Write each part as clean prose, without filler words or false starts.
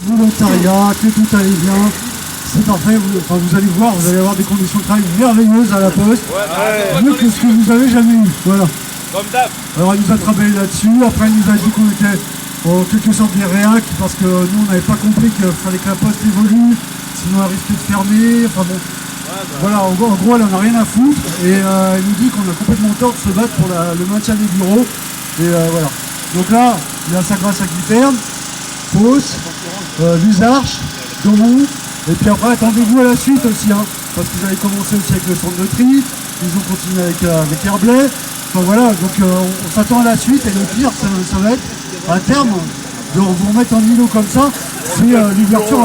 volontariat, que tout allait bien. C'est parfait, vous allez voir, vous allez avoir des conditions de travail merveilleuses à la Poste. Mieux que ce que vous avez jamais eu. Voilà. Comme d'hab. Alors elle nous a travaillé là-dessus, après elle nous a dit qu'on était en quelque sorte des réacs, parce que nous on n'avait pas compris qu'il fallait que la Poste évolue, sinon elle risquait de fermer, enfin bon. Voilà, en gros elle en a rien à foutre, et elle nous dit qu'on a complètement tort de se battre pour le maintien des bureaux, et voilà. Donc là, il y a Saint-Gratien qui ferme, Fos, Luzarches, Daumont, et puis après attendez-vous à la suite aussi, hein, parce qu'ils avaient commencé aussi avec le centre de tri, ils ont continué avec Herblay. Enfin, voilà, donc on s'attend à la suite, et le pire ça va être à terme de vous remettre en îlot comme ça, c'est l'ouverture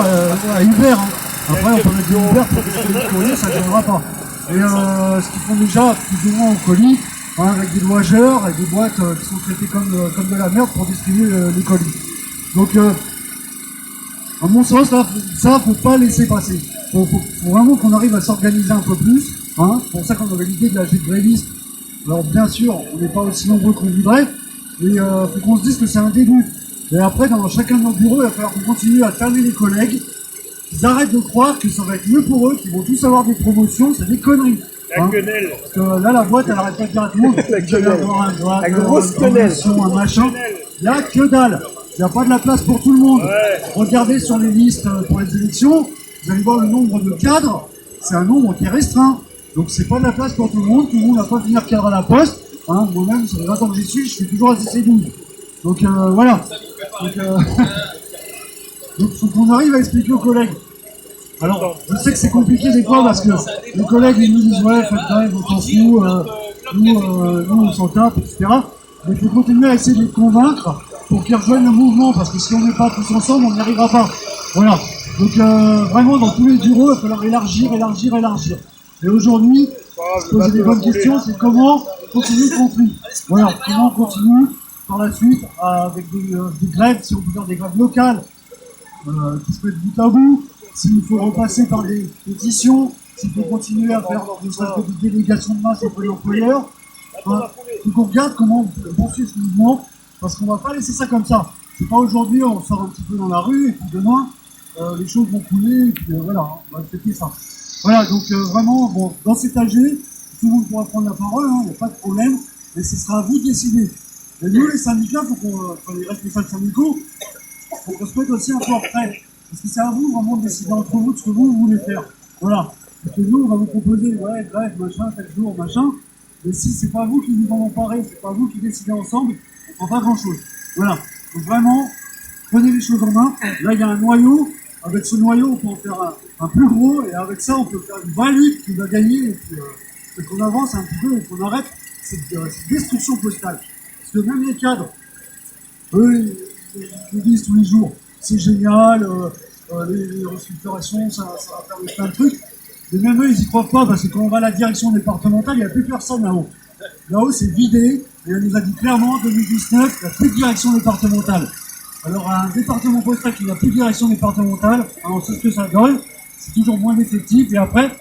à Uber. Hein. Après on peut mettre des Uber pour distribuer le courrier, ça ne viendra pas. Et ce qu'ils font déjà plus ou moins au colis, hein, avec des loigeurs, avec des boîtes qui sont traitées comme de la merde pour distribuer les colis. Donc à mon sens, là, ça faut pas laisser passer. Faut vraiment qu'on arrive à s'organiser un peu plus. Hein. C'est pour ça qu'on avait l'idée de la G de grévistes. Alors bien sûr, on n'est pas aussi nombreux qu'on voudrait, mais il faut qu'on se dise que c'est un début. Et après, dans chacun de nos bureaux, il va falloir qu'on continue à calmer les collègues, qu'ils arrêtent de croire que ça va être mieux pour eux, qu'ils vont tous avoir des promotions, c'est des conneries. La hein. quenelle. Parce que là, la boîte, elle arrête pas de dire à tout le monde qu'il va y avoir un droit, grosse quenelle. un machin. Il n'y a que dalle. Il n'y a pas de la place pour tout le monde. Regardez sur les listes pour les élections, vous allez voir le nombre de cadres, c'est un nombre qui est restreint. Donc c'est pas de la place pour tout le monde va pas finir cadre à la Poste. Hein, moi-même, ça fait 20 ans que j'y suis, je suis toujours à CC12. Donc voilà. Donc faut qu'on arrive à expliquer aux collègues. Alors, je sais que c'est compliqué des fois parce que les collègues ils nous disent ouais, faites grève, on s'en fout, nous on s'en tape, etc. Mais il faut continuer à essayer de les convaincre pour qu'ils rejoignent le mouvement, parce que si on n'est pas tous ensemble, on n'y arrivera pas. Voilà. Donc vraiment dans tous les bureaux, il va falloir élargir. Et aujourd'hui, se poser des bonnes questions, c'est comment continuer le conflit. Voilà, comment on continue par la suite avec des grèves, si on peut faire des grèves locales, qui se mettent bout à bout, s'il faut repasser par des pétitions, s'il faut continuer à faire ne serait-ce que des délégations de masse auprès de l'employeur. Hein. Donc on regarde comment on peut poursuivre ce mouvement, parce qu'on ne va pas laisser ça comme ça. C'est pas aujourd'hui, on sort un petit peu dans la rue, et puis demain, les choses vont couler, et puis voilà, on va accepter ça. Voilà, donc vraiment, bon, dans cet AG, tout le monde pourra prendre la parole, il n'y a pas de problème, mais ce sera à vous de décider. Et nous, les syndicats, les responsables syndicaux, faut qu'on se mette aussi un peu en retrait. Parce que c'est à vous vraiment de décider entre vous de ce que vous voulez faire. Voilà. Parce que nous, on va vous proposer, ouais, bref, machin, tel jour, machin. Mais si c'est pas vous qui vous en emparez, c'est pas vous qui décidez ensemble, on fera pas grand chose. Voilà. Donc vraiment, prenez les choses en main. Là, il y a un noyau. Avec ce noyau, on peut en faire un plus gros. Et avec ça, on peut faire une vraie lutte qui va gagner. Et puis, qu'on avance un petit peu et qu'on arrête cette destruction postale. Parce que même les cadres, eux, ils nous disent tous les jours, c'est génial, les restructurations, ça va faire plein de trucs. Mais même eux, ils y croient pas, parce que quand on va à la direction départementale, il n'y a plus personne là-haut. Là-haut, c'est vidé, et elle nous a dit clairement, en 2019, il n'y a plus de direction départementale. Alors, un département postal qui n'a plus de direction départementale, on sait ce que ça donne, c'est toujours moins d'effectifs, et après,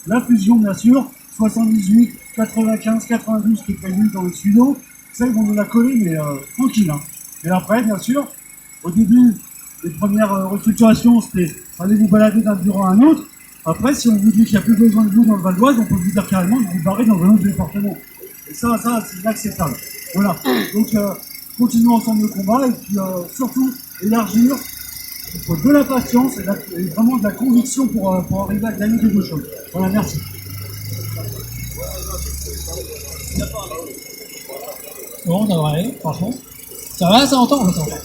la fusion, bien sûr, 78, 95, 92 qui est prévue dans le studio, celle vont nous la coller, mais tranquille. Hein. Et après, bien sûr, au début, les premières restructurations, c'était allez vous balader d'un bureau à un autre. Après, si on vous dit qu'il n'y a plus besoin de vous dans le Val d'Oise, on peut vous dire carrément de vous barrer dans un autre département. Et ça, c'est inacceptable. Voilà. Donc, continuons ensemble le combat et puis surtout élargir. Il faut de la patience et vraiment de la conviction pour arriver à gagner quelque chose. Voilà, merci. Bon, ça va aller, franchement. Ça va, ça entend, ça entend.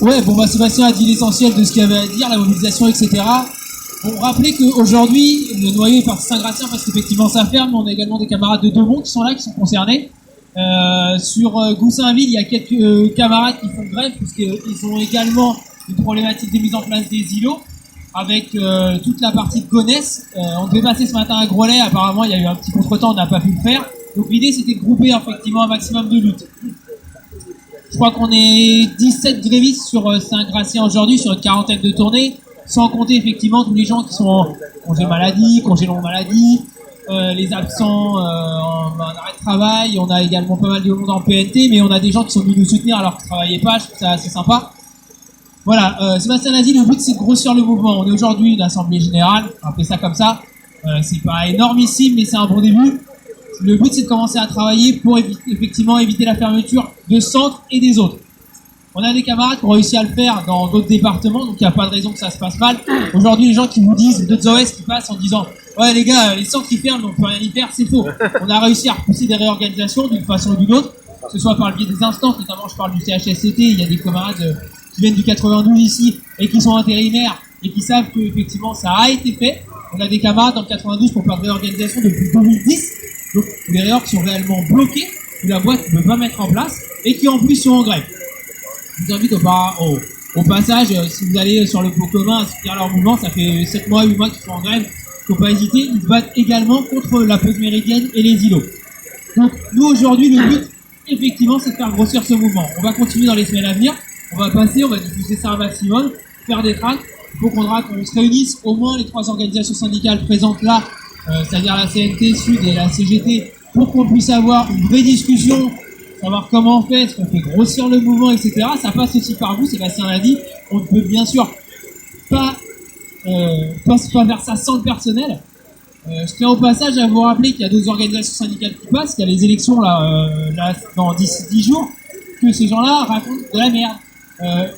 Ouais, bon, bah Sébastien a dit l'essentiel de ce qu'il y avait à dire, la mobilisation, etc. Bon, rappelez qu'aujourd'hui, le noyau est parti Saint-Gratien parce qu'effectivement ça ferme, mais on a également des camarades de Daumont qui sont là, qui sont concernés. Sur Goussainville, il y a quelques camarades qui font grève puisqu'ils ont également une problématique de mise en place des îlots avec toute la partie de Gonesse. On devait passer ce matin à Groslay, apparemment il y a eu un petit contretemps, on n'a pas pu le faire. Donc l'idée c'était de grouper effectivement un maximum de luttes. Je crois qu'on est 17 grévistes sur Saint-Gratien aujourd'hui, sur une quarantaine de tournées, sans compter effectivement tous les gens qui sont en congé maladie, congé longue maladie, les absents en arrêt de travail. On a également pas mal de monde en PNT, mais on a des gens qui sont venus nous soutenir alors qu'ils ne travaillaient pas. Je trouve ça assez sympa. Voilà, Sébastien l'a dit, le but c'est de grossir le mouvement. On est aujourd'hui une assemblée générale, on appelle ça comme ça. C'est pas énormissime, mais c'est un bon début. Le but c'est de commencer à travailler pour effectivement éviter la fermeture de centres et des autres. On a des camarades qui ont réussi à le faire dans d'autres départements, donc il n'y a pas de raison que ça se passe mal. Aujourd'hui, les gens qui vous disent, d'autres OS qui passent en disant « Ouais les gars, les centres qui ferment, on peut rien y faire », c'est faux. On a réussi à repousser des réorganisations d'une façon ou d'une autre, que ce soit par le biais des instances, notamment je parle du CHSCT, il y a des camarades qui viennent du 92 ici et qui sont intérimaires et qui savent que effectivement ça a été fait. On a des camarades dans le 92 pour faire de réorganisation depuis 2010, donc les réorgs sont réellement bloqués, que la boîte ne peut pas mettre en place et qui en plus sont en grève. Je vous invite au passage, si vous allez sur le pot commun à soutenir leur mouvement, ça fait 7 mois, 8 mois qu'ils sont en grève, faut pas hésiter, ils se battent également contre la pause méridienne et les îlots. Donc nous aujourd'hui le but effectivement c'est de faire grossir ce mouvement. On va continuer dans les semaines à venir, on va diffuser ça un maximum, faire des tracts, il faut qu'on se réunisse au moins les 3 organisations syndicales présentes là, c'est-à-dire la CNT Sud et la CGT, pour qu'on puisse avoir une vraie discussion, savoir comment on fait, est-ce qu'on fait grossir le mouvement, etc. Ça passe aussi par vous, Sébastien l'a dit. On ne peut bien sûr pas faire ça sans le personnel. Je tiens au passage à vous rappeler qu'il y a 2 organisations syndicales qui passent, qu'il y a les élections là dans 10 jours, que ces gens-là racontent de la merde.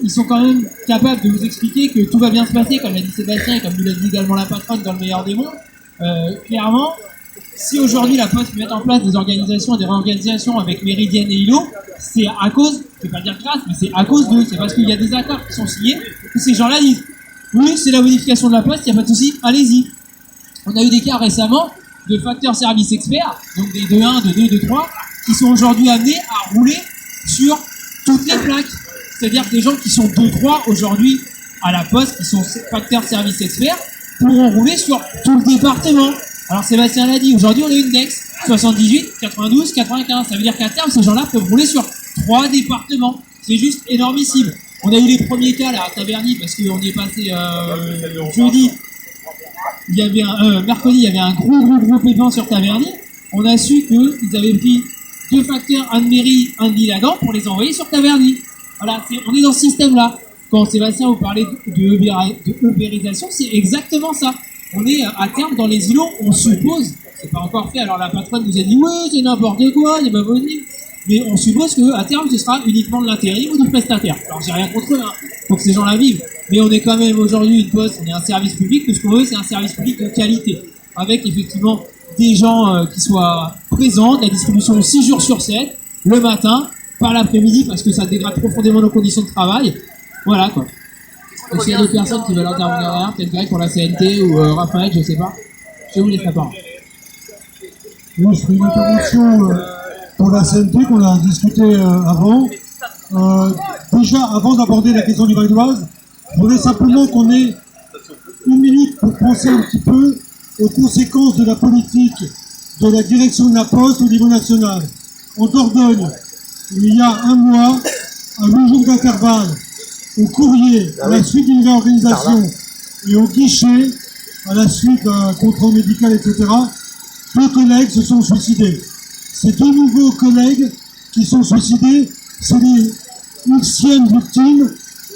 Ils sont quand même capables de vous expliquer que tout va bien se passer, comme l'a dit Sébastien et comme nous l'a dit également la patronne dans le meilleur des mondes. Clairement, si aujourd'hui la Poste met en place des organisations, des réorganisations avec Méridienne et ILO, c'est à cause, je vais pas dire grâce, mais c'est à cause d'eux, c'est parce qu'il y a des accords qui sont signés, que ces gens-là disent, oui, c'est la modification de la Poste, il n'y a pas de souci, allez-y. On a eu des cas récemment de facteurs services experts, donc des 2-1, 2-2, 2-3, qui sont aujourd'hui amenés à rouler sur toutes les plaques. C'est-à-dire que des gens qui sont 2-3 aujourd'hui à la Poste, qui sont facteurs services experts, pourront rouler sur tout le département. Alors Sébastien l'a dit, aujourd'hui on a une Dex, 78, 92, 95. Ça veut dire qu'à terme, ces gens-là peuvent rouler sur 3 départements. C'est juste énormissime. On a eu les premiers cas là à Taverny, parce qu'on y est passé jeudi. Il y avait mercredi, il y avait un gros pépin sur Taverny. On a su qu'ils avaient pris 2 facteurs, un de mairie, un de l'Ilagan, pour les envoyer sur Taverny. Voilà, on est dans ce système-là. Quand Sébastien vous parlait de ubérisation, c'est exactement ça. On est à terme dans les îlots, on suppose, c'est pas encore fait, alors la patronne nous a dit ouais c'est n'importe quoi, c'est pas possible, mais on suppose qu'à terme ce sera uniquement de l'intérim ou du prestataire. Alors j'ai rien contre eux, hein, faut que ces gens-là vivent, mais on est quand même aujourd'hui une Poste, on est un service public, tout ce qu'on veut c'est un service public de qualité, avec effectivement des gens qui soient présents, de la distribution 6 jours sur 7, le matin, par l'après-midi, parce que ça dégrade profondément nos conditions de travail, voilà quoi. Donc s'il y a d'autres personnes qui veulent intervenir derrière, peut-être Greg pour la CNT ou Raphaël, je sais pas. Je vous laisse la parole. Oui, je ferai une intervention pour la CNT qu'on a discuté avant. Déjà, avant d'aborder la question du Val d'Oise, je voudrais simplement qu'on ait 1 minute pour penser un petit peu aux conséquences de la politique de la direction de la Poste au niveau national. En Dordogne, il y a 1 mois, à 8 jours d'intervalle, au courrier, à la suite d'une réorganisation, et au guichet, à la suite d'un contrôle médical, etc., 2 collègues se sont suicidés. Ces 2 nouveaux collègues qui sont suicidés, c'est les Xème victimes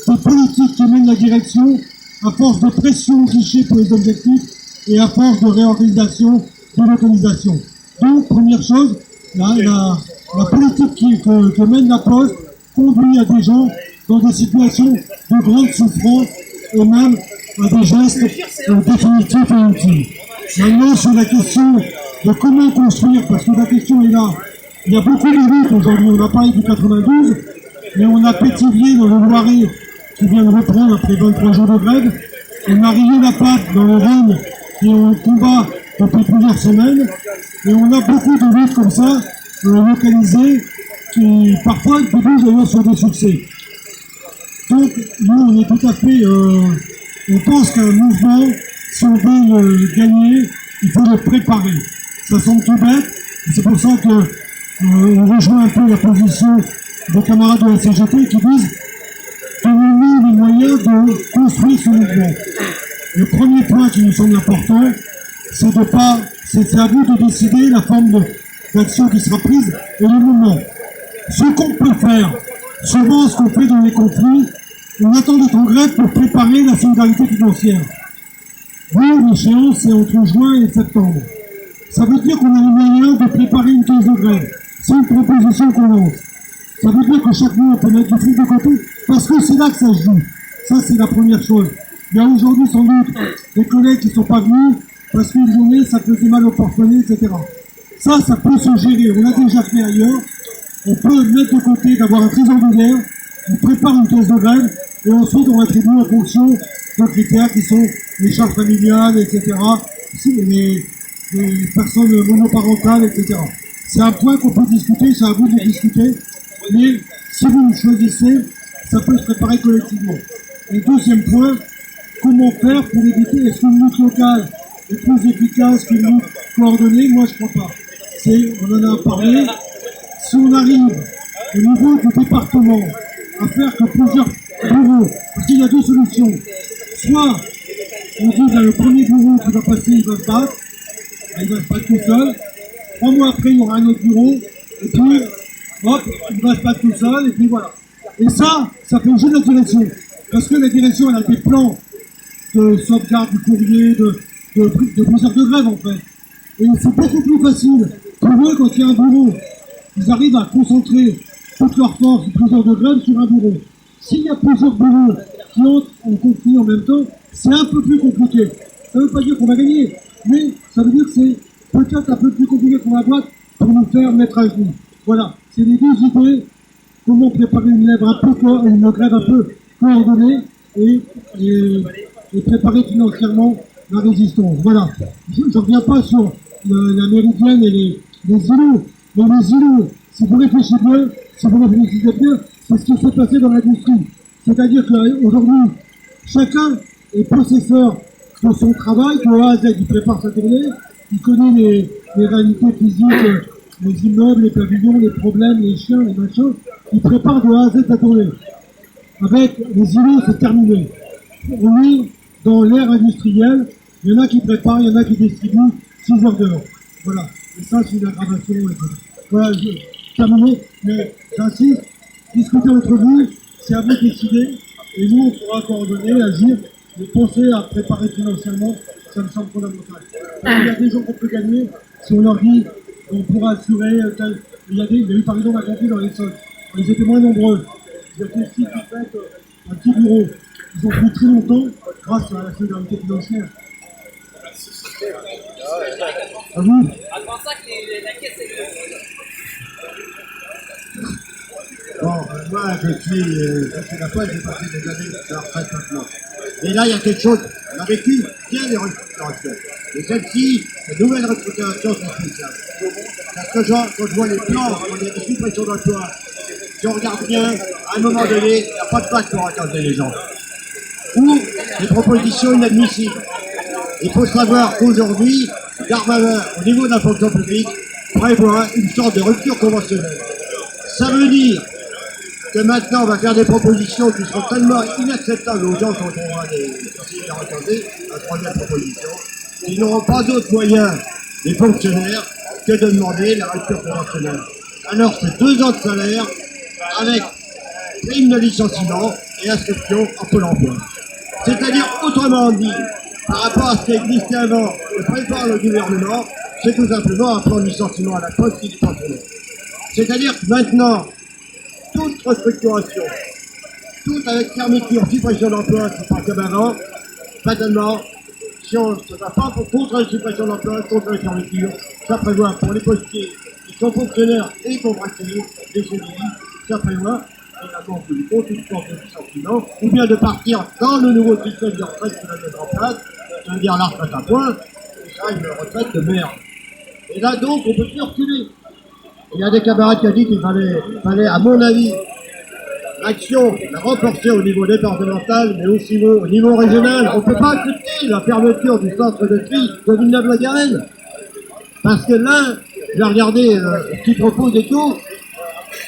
des politiques qui mènent la direction à force de pression au guichet pour les objectifs et à force de réorganisation, de localisation. Donc, première chose, la politique que mène la Poste conduit à des gens dans des situations de grande souffrance et même à des gestes définitifs et utiles. Maintenant, sur la question de comment construire, parce que la question est là, il y a beaucoup de luttes aujourd'hui, on a parlé du 92, mais on a Pétivier dans le Loiret qui vient de reprendre après 23 jours de grève, on a Rieux-la-Patte dans le Rhône qui est en combat depuis plusieurs semaines, et on a beaucoup de luttes comme ça, localisées, qui parfois débouchent d'ailleurs sur des succès. Donc, nous, on est tout à fait, on pense qu'un mouvement, si on veut le gagner, il faut le préparer. Ça semble tout bête, et c'est pour ça que on rejoint un peu la position des camarades de la CGT qui disent donnez-nous les moyens de construire ce mouvement. Le premier point qui nous semble important, c'est à vous de décider la forme d'action qui sera prise et le moment. Ce qu'on peut faire, souvent ce qu'on fait dans les conflits, On attend d'être en grève pour préparer la solidarité financière. Oui, l'échéance, c'est entre juin et septembre. Ça veut dire qu'on a les moyens de préparer une case de grève. C'est une proposition qu'on lance. Ça veut dire que chaque mois, on peut mettre du fric de côté, parce que c'est là que ça se joue. Ça, c'est la première chose. Il y a aujourd'hui, sans doute, des collègues qui ne sont pas venus, parce qu'une journée, ça faisait mal au porte-monnaie, etc. Ça peut se gérer. On l'a déjà fait ailleurs. On peut mettre de côté d'avoir un trésor de guerre, on prépare une case de grève, et ensuite on attribue en fonction de critères qui sont les charges familiales, etc., les personnes monoparentales, etc. C'est un point qu'on peut discuter, c'est à vous de discuter, mais si vous le choisissez, ça peut se préparer collectivement. Et deuxième point, comment faire pour éviter, est-ce qu'une lutte locale est plus efficace qu'une lutte coordonnée? Moi, je crois pas. On en a parlé. Si on arrive au niveau du département à faire que plusieurs bureaux, parce qu'il y a deux solutions. Soit on dit le premier bureau qui va passer, il va se battre tout seul. 3 mois après, il y aura un autre bureau, et puis, hop, il va se battre tout seul, et puis voilà. Et ça fait jouer la direction. Parce que la direction, elle a des plans de sauvegarde du courrier, de plusieurs de grève, en fait. Et c'est beaucoup plus facile pour eux quand il y a un bureau. Ils arrivent à concentrer toute leur force de plusieurs de grève sur un bureau. S'il y a plusieurs bureaux qui entrent en conflit en même temps, c'est un peu plus compliqué. Ça ne veut pas dire qu'on va gagner, mais ça veut dire que c'est peut-être un peu plus compliqué pour la boîte pour nous faire mettre à genoux. Voilà, c'est les deux idées. Comment préparer une grève un peu coordonnée et préparer financièrement la résistance. Voilà. Je ne reviens pas sur la méridienne et les îlots. Mais les îlots, si vous réfléchissez bien, c'est ce qui s'est passé dans l'industrie. C'est-à-dire qu'aujourd'hui, chacun est possesseur de son travail, de A à Z. Il prépare sa tournée, il connaît les réalités physiques, les immeubles, les pavillons, les problèmes, les chiens, les machins. Il prépare de A à Z sa tournée. Avec les îlots, c'est terminé. On est dans l'ère industrielle. Il y en a qui préparent, il y en a qui distribuent 6 heures de l'heure. Voilà. Et ça, c'est une aggravation. Voilà, terminé. Mais j'insiste, discutez entre vous, c'est à vous de décider. Et nous, on pourra coordonner, agir, mais penser à préparer financièrement, ça me semble fondamental. Il y a des gens qu'on peut gagner, si on leur dit, on pourra assurer, il y a eu par exemple un conflit dans les sols. Ils étaient moins nombreux. Ils étaient ici, en fait, un petit bureau. Ils ont pris très longtemps grâce à la solidarité financière. Ah oui. Bon, moi, je suis la fois, j'ai passé des années de la retraite maintenant. Et là, il y a quelque chose, on a vécu bien les restructurations. Et celle-ci, les nouvelles restructurations sont spéciales. Parce que quand je vois les plans, quand il y a des suppressions d'emplois, si on regarde bien, à un moment donné, il n'y a pas de place pour accorder les gens. Ou des propositions inadmissibles. Il faut savoir qu'aujourd'hui, Darmanin, au niveau de la fonction publique, prévoit une sorte de rupture conventionnelle. Ça veut dire que maintenant, on va faire des propositions qui seront tellement inacceptables aux gens quand on va les regarder, la troisième proposition, qu'ils n'auront pas d'autre moyen, les fonctionnaires, que de demander la rupture conventionnelle. Alors, c'est 2 ans de salaire avec prime de licenciement et inscription en Pôle emploi. C'est-à-dire, autrement dit, par rapport à ce qui existait avant, que prépare le gouvernement, c'est tout simplement un plan de licenciement à la poste qui n'est pas fait. C'est-à-dire que maintenant, toute restructuration, tout avec fermeture, suppression d'emploi, c'est pas comme avant, fatalement, si on ne se bat pas contre la suppression d'emploi, contre la fermeture, ça prévoit pour les postiers qui sont fonctionnaires et contractuels, des CDI, ça prévoit également pour les consultants de licenciement, ou bien de partir dans le nouveau système de retraite qui va mettre en place, c'est-à-dire la retraite à points, et ça, une retraite de merde. Et là, donc, on peut plus reculer. Il y a des camarades qui ont dit qu'il fallait, à mon avis, l'action la renforcer au niveau départemental, mais aussi au niveau régional. On ne peut pas accepter la fermeture du centre de tri de Villeneuve-la-Garenne. Parce que là, je vais regarder ce qu'ils proposent et tout.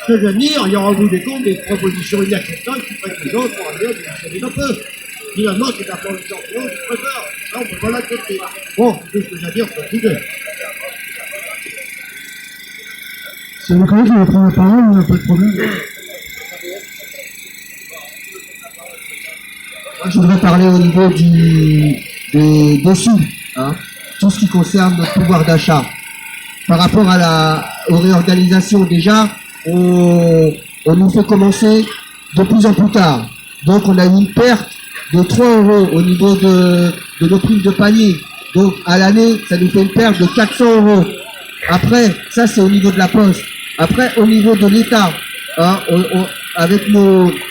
Ce que je veux dire, il y aura au bout des comptes des propositions inacceptables qui prennent les gens pour aller à un peu. Finalement, c'est un plan de licenciement qui prépare. Ça, on ne peut pas l'accepter. Bon, c'est ce que j'ai à dire sur le sujet. C'est le collègue qui va prendre la parole, on n'a pas de problème. Moi, je voudrais parler au niveau des sous, hein, tout ce qui concerne notre pouvoir d'achat. Par rapport aux réorganisations, déjà, on nous fait commencer de plus en plus tard. Donc, on a eu une perte de 3 € au niveau de nos primes de panier. Donc, à l'année, ça nous fait une perte de 400 €. Après, ça, c'est au niveau de la Poste. Après, au niveau de l'État, hein, avec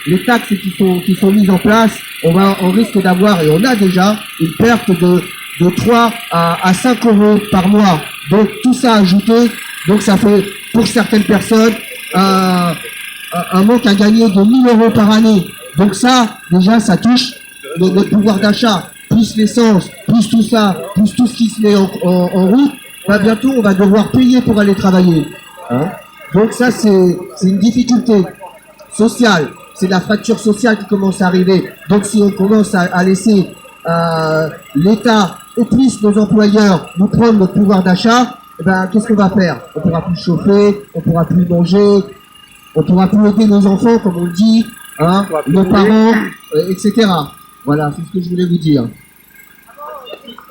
les taxes qui sont mises en place, on risque d'avoir, et on a déjà, une perte de 3 à 5 € par mois. Donc, tout ça ajouté, donc ça fait, pour certaines personnes, un manque à gagner de 1 000 € par année. Donc ça, déjà, ça touche notre pouvoir d'achat, plus l'essence, plus tout ça, plus tout ce qui se met en route. Bah, bientôt, on va devoir payer pour aller travailler. Hein? Donc ça, c'est une difficulté sociale. C'est la fracture sociale qui commence à arriver. Donc si on commence à laisser l'État et plus nos employeurs nous prendre notre pouvoir d'achat, eh ben, qu'est-ce qu'on va faire? On pourra plus chauffer, on pourra plus manger, on pourra plus aider nos enfants, comme on le dit, hein, nos parents, etc. Voilà, c'est ce que je voulais vous dire.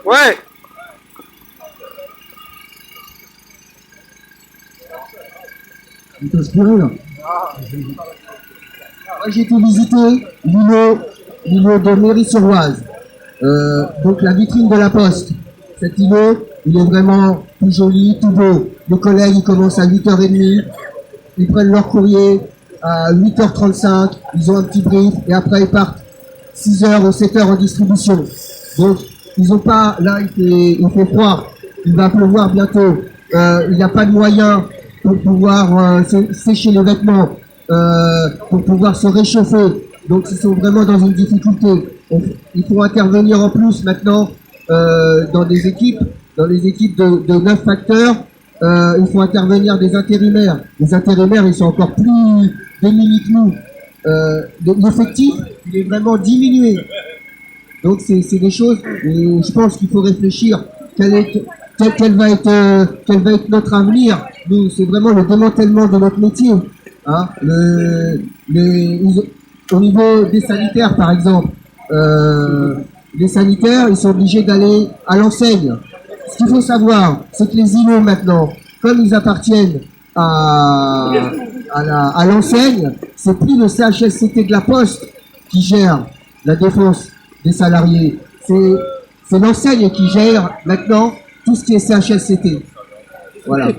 Ouais. Vous t'inspirez là? Moi, j'ai été visiter l'îlot de Méry-sur-Oise. Donc la vitrine de la Poste. Cet îlot, il est vraiment tout joli, tout beau. Les collègues, ils commencent à 8h30, ils prennent leur courrier à 8h35, ils ont un petit brief, et après ils partent 6h ou 7h en distribution. Donc, ils ont pas, là il fait froid, il va pleuvoir bientôt, il n'y a pas de moyens pour pouvoir sécher les vêtements, pour pouvoir se réchauffer. Donc ils sont vraiment dans une difficulté. Il faut intervenir en plus maintenant dans les équipes de 9 facteurs. Il faut intervenir des intérimaires. Les intérimaires, ils sont encore plus démunis que nous. L'effectif, il est vraiment diminué. Donc c'est des choses où je pense qu'il faut réfléchir. Quel va être notre avenir? Nous, c'est vraiment le démantèlement de notre métier. Hein, au niveau des sanitaires, par exemple, les sanitaires, ils sont obligés d'aller à l'enseigne. Ce qu'il faut savoir, c'est que les îlots maintenant, comme ils appartiennent à l'enseigne, c'est plus le CHSCT de la Poste qui gère la défense des salariés. C'est l'enseigne qui gère maintenant tout ce qui est CHSCT. Voilà.